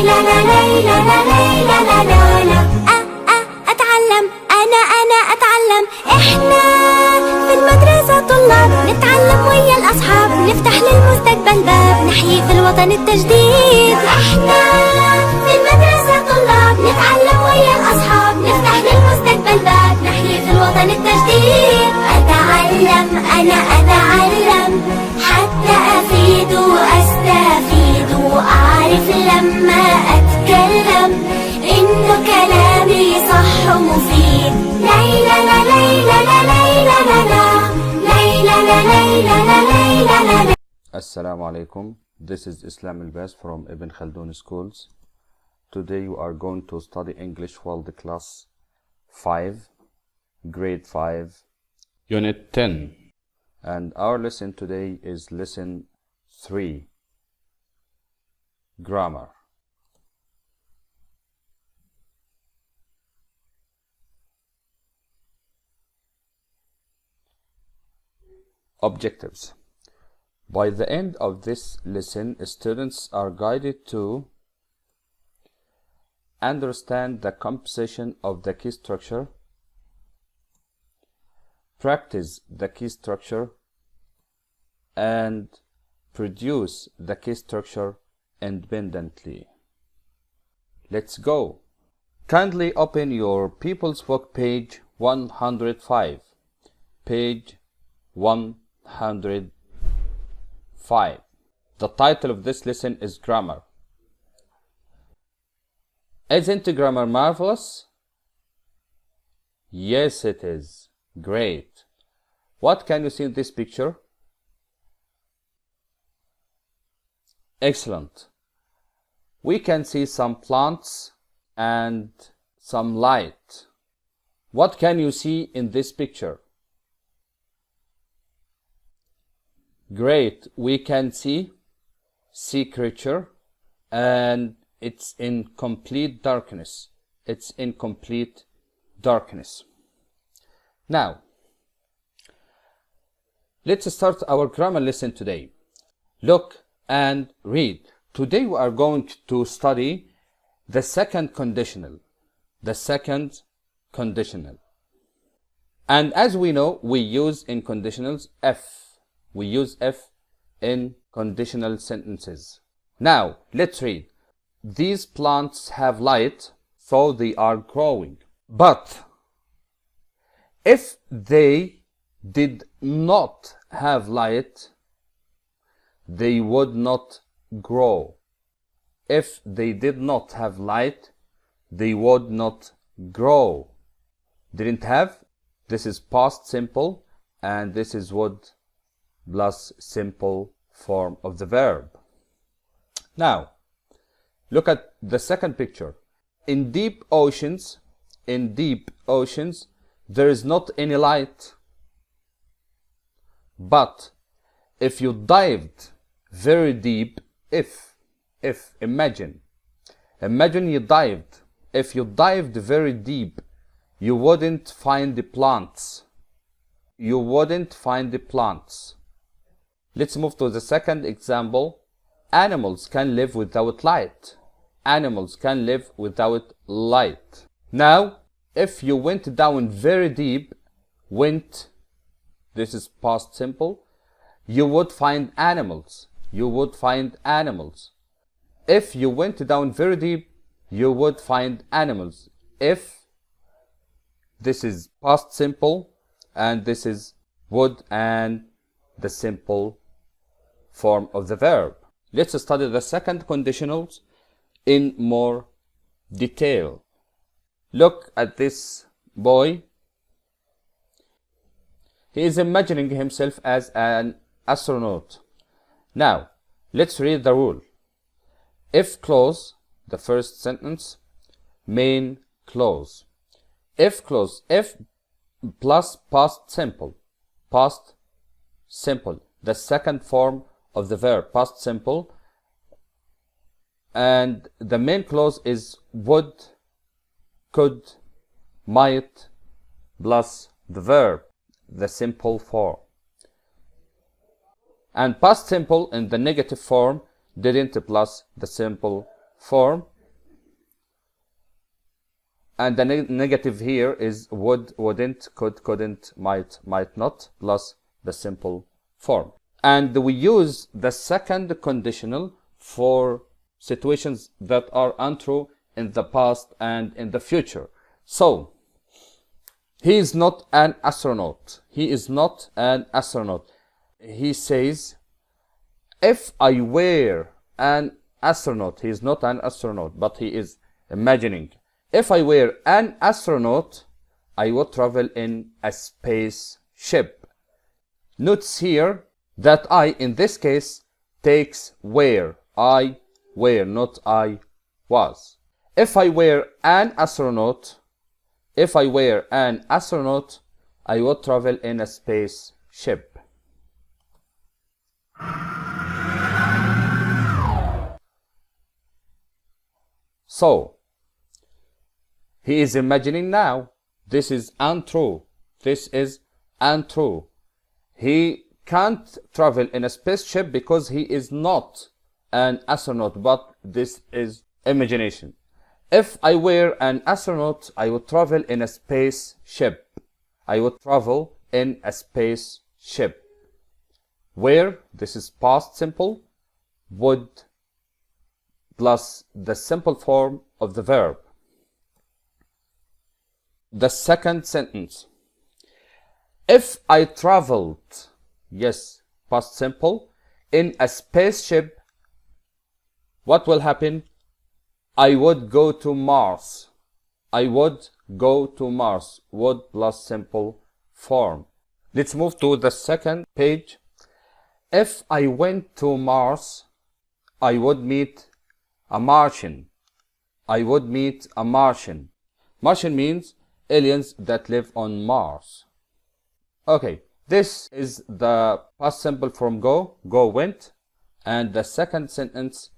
ليلى لا ليلى لا ليلى لا لا لا. أتعلم أنا أتعلم. إحنا في المدرسة طلاب نتعلم ويا الأصحاب، نفتح للمستقبل باب، نحيي في الوطن التجديد. إحنا في المدرسة طلاب نتعلم ويا الأصحاب، نفتح للمستقبل باب، نحيي في الوطن التجديد. أتعلم أنا أتعلم حتى أفيد وأستفيد، وأعرف لما أتكلم إنه كلامي صح ومفيد. ليلى لا ليلى لا ليلى لا لا ليلى لا ليلى لا ليلى لا. Assalamu alaikum. This is Islam al-Bas from Ibn Khaldun schools. Today we are going to study English World Class 5, Grade 5, Unit 10. And our lesson today is Lesson 3, Grammar. Objectives. By the end of this lesson, students are guided to understand the composition of the key structure, practice the key structure, and produce the key structure independently. Let's go. Kindly open your People's Book page 105. Page 105. The title of this lesson is Grammar. Isn't grammar marvelous? Yes, it is. Great. What can you see in this picture? Excellent. We can see some plants and some light. What can you see in this picture? Great. We can see sea creature and it's in complete darkness. It's in complete darkness. Now, let's start our grammar lesson today. Look and read. Today we are going to study the second conditional. The second conditional. And as we know, we use in conditionals F. We use F in conditional sentences. Now, let's read. These plants have light, so they are growing. But if they did not have light, they would not grow. If they did not have light, they would not grow. Didn't have, this is past simple, and this is would plus simple form of the verb. Now, look at the second picture. In deep oceans, there is not any light. But if you dived very deep, imagine you dived. If you dived very deep, you wouldn't find the plants. You wouldn't find the plants. Let's move to the second example. Animals can live without light. Animals can live without light. Now, if you went down very deep, this is past simple, you would find animals. You would find animals. If you went down very deep, you would find animals. If, this is past simple, and this is would and the simple form of the verb. Let's study the second conditionals in more detail. Look at this boy. He is imagining himself as an astronaut. Now, let's read the rule. If clause, the first sentence, main clause. If clause, if plus past simple, the second form of the verb, past simple, and the main clause is would, could, might, plus the verb, the simple form. And past simple in the negative form didn't plus the simple form, and the negative here is would, wouldn't, could, couldn't, might, might not, plus the simple form. And we use the second conditional for situations that are untrue in the past and in the future. So, he is not an astronaut. He is not an astronaut. He says, if I were an astronaut, he is not an astronaut, but he is imagining. If I were an astronaut, I would travel in a spaceship. Notice here that I, in this case, takes were. I were, not I was. If I were an astronaut, I would travel in a spaceship. So, he is imagining now. This is untrue. This is untrue. He can't travel in a spaceship because he is not an astronaut, but this is imagination. If I were an astronaut, I would travel in a spaceship. I would travel in a spaceship. Where, this is past simple, would plus the simple form of the verb. The second sentence. If I traveled, yes, past simple, in a spaceship, what will happen? I would go to Mars. I would go to Mars. Would plus simple form. Let's move to the second page. If I went to Mars, I would meet a Martian. I would meet a Martian. Martian means aliens that live on Mars. Okay, this is the past simple from go. Go went. And the second sentence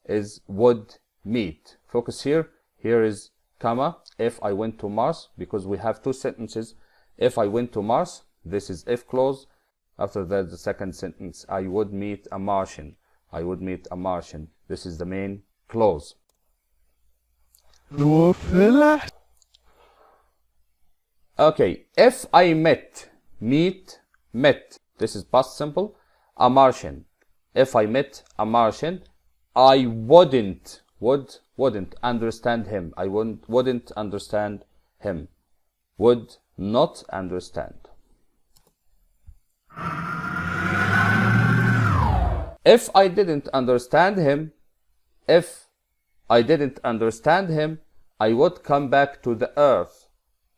is would meet. Focus here. Here is comma. If I went to Mars, because we have two sentences. If I went to Mars, this is if clause. After that, the second sentence, I would meet a Martian. I would meet a Martian. This is the main clause. Okay, if I met, meet, met. This is past simple. A Martian. If I met a Martian, I wouldn't understand him. I wouldn't understand him. Would not understand. If I didn't understand him, I would come back to the earth.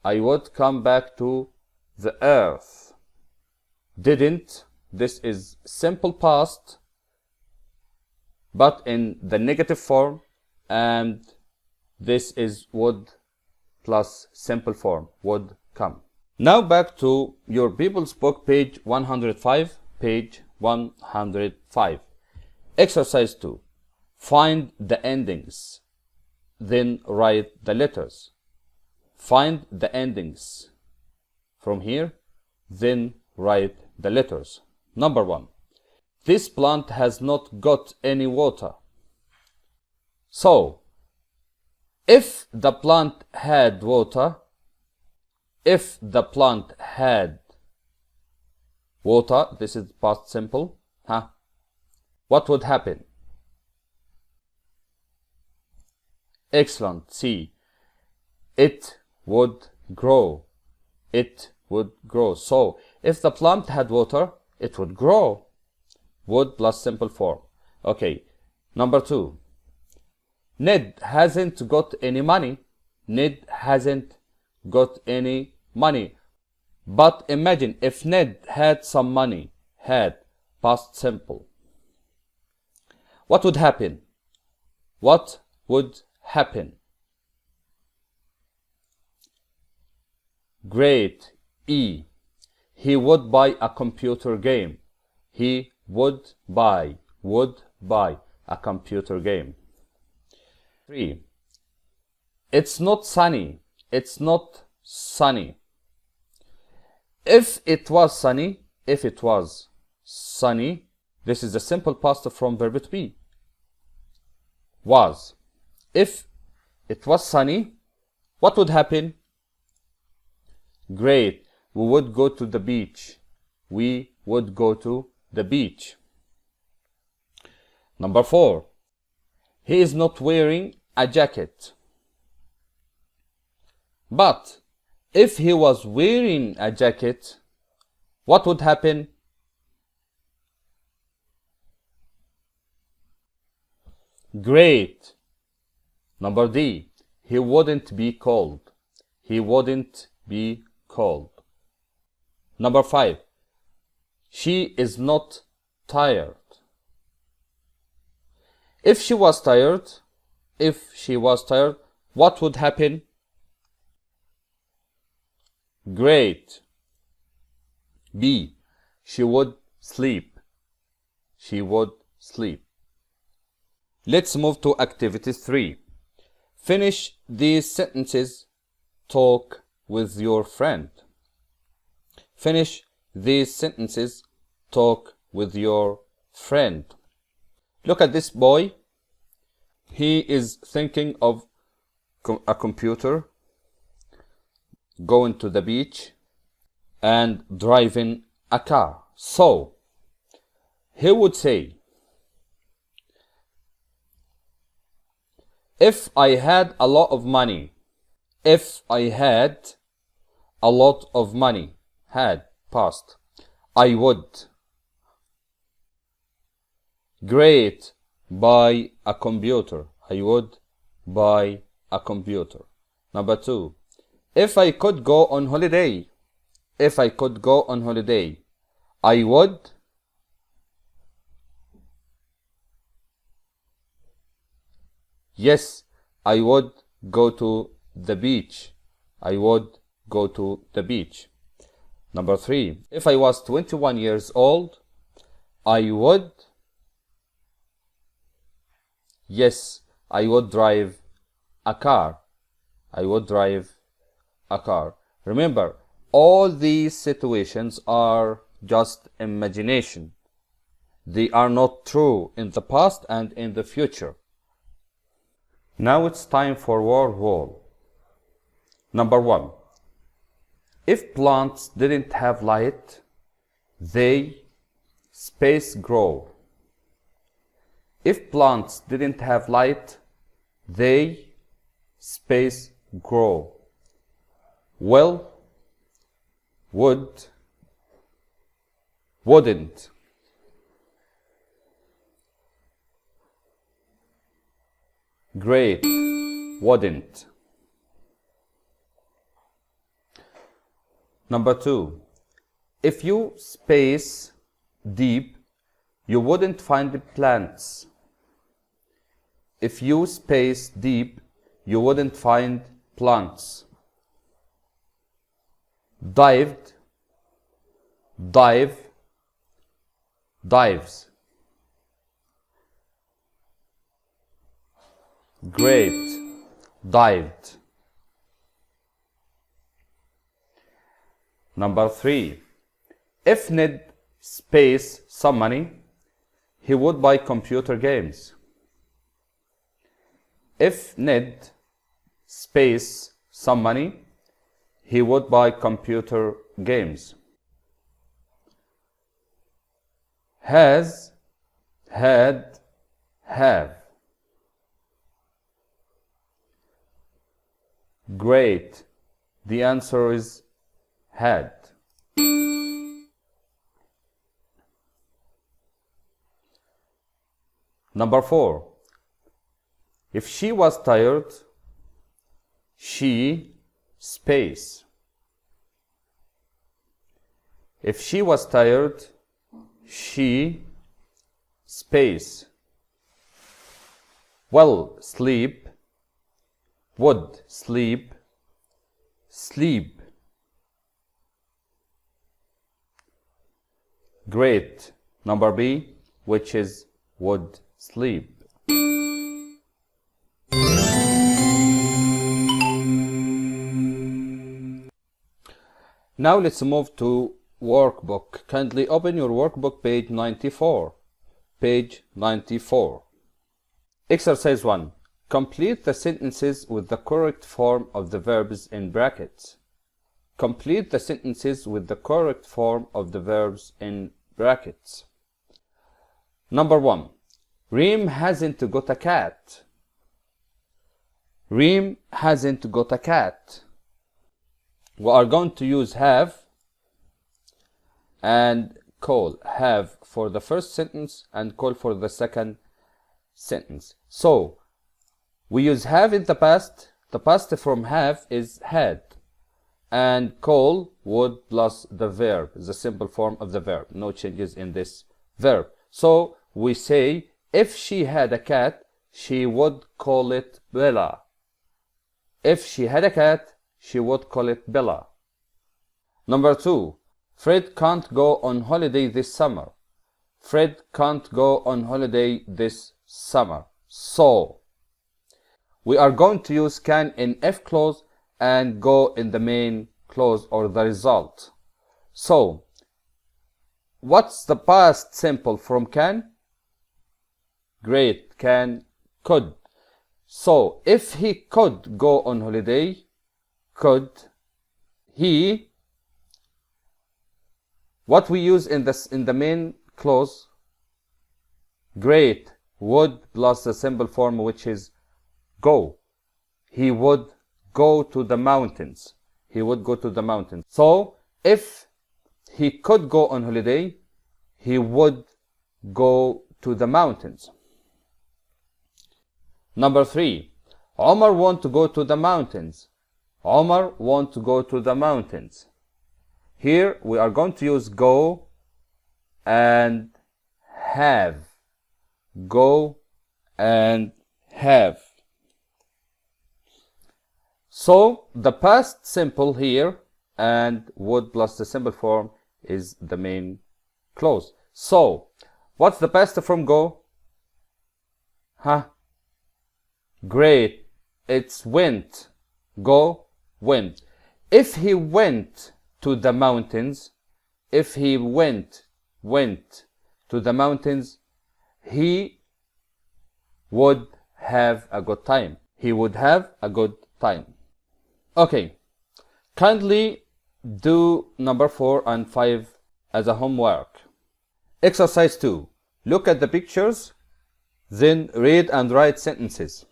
I would come back to the earth. Didn't, this is simple past, but in the negative form, and this is would plus simple form, would come. Now back to your People's Book, page 105, page 105. Exercise 2. Find the endings, then write the letters. Find the endings from here, then write the letters. Number 1. This plant has not got any water. So, if the plant had water, this is past simple, what would happen? Excellent. C. It would grow. It would grow. So, if the plant had water, it would grow. Would plus simple form. Okay. Number 2. Ned hasn't got any money. Ned hasn't got any money. But imagine if Ned had some money. Had, past simple. What would happen? What would happen? Great. E. He would buy a computer game. He would buy a computer game. 3. It's not sunny. It's not sunny. If it was sunny, this is the simple past from verb to be. Was. If it was sunny, what would happen? Great. We would go to the beach. We would go to the beach. Number 4. He is not wearing a jacket. But if he was wearing a jacket, what would happen? Great. Number D. He wouldn't be cold. He wouldn't be cold. Number 5. She is not tired. If she was tired, what would happen? Great. B. She would sleep. She would sleep. Let's move to activity 3. Finish these sentences. Talk with your friend. Finish these sentences. Talk with your friend. Look at this boy. He is thinking of a computer, going to the beach, and driving a car. So, he would say, if I had a lot of money, if I had a lot of money, had, past, I would. Great, buy a computer. I would buy a computer. Number 2. If I could go on holiday, if I could go on holiday, I would. Yes, I would go to the beach. I would go to the beach. Number 3. If I was 21 years old, I would. Yes, I would drive a car. I would drive a car. Remember, all these situations are just imagination. They are not true in the past and in the future. Now it's time for word wall. Number 1. If plants didn't have light, they space grow. If plants didn't have light, they space grow. Well, would, wouldn't. Great, wouldn't. Number 2. If you space deep, you wouldn't find the plants. If you space deep, you wouldn't find plants. Dived, dive, dives. Great, dived. Number 3. If Ned space some money, he would buy computer games. If Ned space some money, he would buy computer games. Has, had, have. Great. The answer is had. Number 4. If she was tired, she space. If she was tired, she space. Well, sleep, would sleep, sleep. Great. Number B, which is would sleep. Now let's move to workbook. Kindly open your workbook, page 94. Page 94. Exercise 1. Complete the sentences with the correct form of the verbs in brackets. Complete the sentences with the correct form of the verbs in brackets. Number 1. Reem hasn't got a cat. Reem hasn't got a cat. We are going to use have and call. Have for the first sentence and call for the second sentence. So we use have in the past. The past from have is had, and call would plus the verb, the simple form of the verb. No changes in this verb. So we say if she had a cat, she would call it Bella. If she had a cat, she would call it Bella. Number 2. Fred can't go on holiday this summer. Fred can't go on holiday this summer. So we are going to use can in if clause and go in the main clause or the result. So what's the past simple from can? Great. Can, could. So if he could go on holiday, could he, what we use in the main clause? Great. Would plus the simple form, which is go. He would go to the mountains. He would go to the mountains. So if he could go on holiday, he would go to the mountains. Number 3. Omar want to go to the mountains. Omar want to go to the mountains. Here we are going to use go and have. Go and have. So the past simple here and would plus the simple form is the main clause. So what's the past from go? Great. It's went. Go, went. If he went to the mountains, if he went to the mountains, he would have a good time. He would have a good time. Okay. Kindly do number 4 and 5 as a homework. Exercise 2. Look at the pictures, then read and write sentences.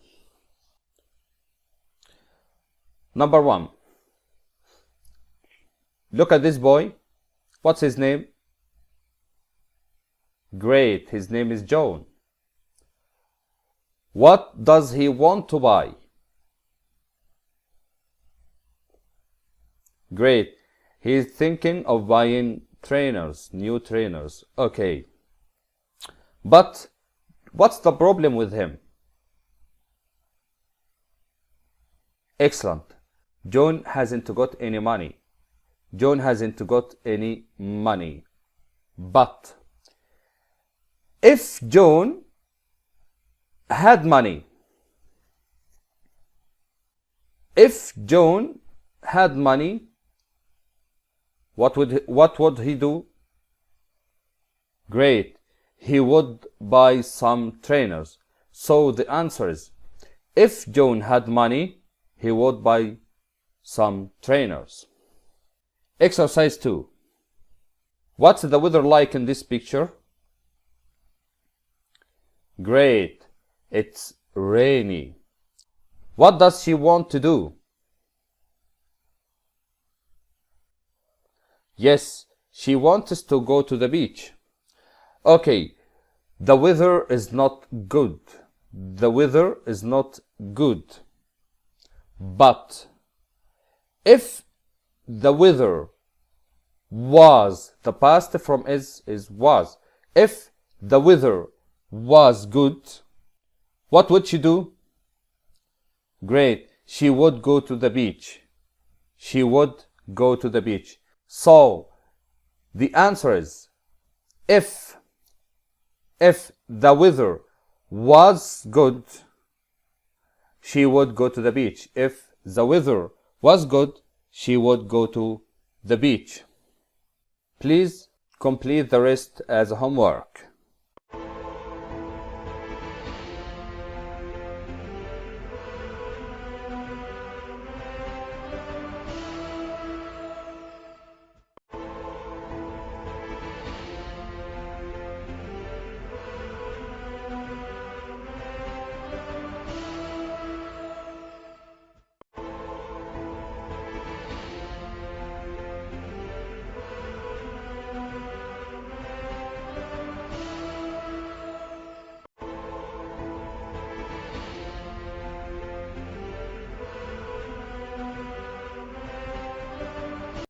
Number 1. Look at this boy. What's his name? Great. His name is John. What does he want to buy? Great. He's thinking of buying trainers, new trainers. Okay. But what's the problem with him? Excellent. John hasn't got any money. John hasn't got any money. But if John had money, if John had money, what would he do? Great. He would buy some trainers. So the answer is, if John had money, he would buy some trainers. Exercise 2. What's the weather like in this picture? Great. It's rainy. What does she want to do? Yes, she wants to go to the beach. Okay, the weather is not good. The weather is not good. But if the weather was, the past from is was. If the weather was good, what would she do? Great. She would go to the beach. She would go to the beach. So the answer is, if the weather was good, she would go to the beach. If the weather was good, she would go to the beach. Please complete the rest as homework.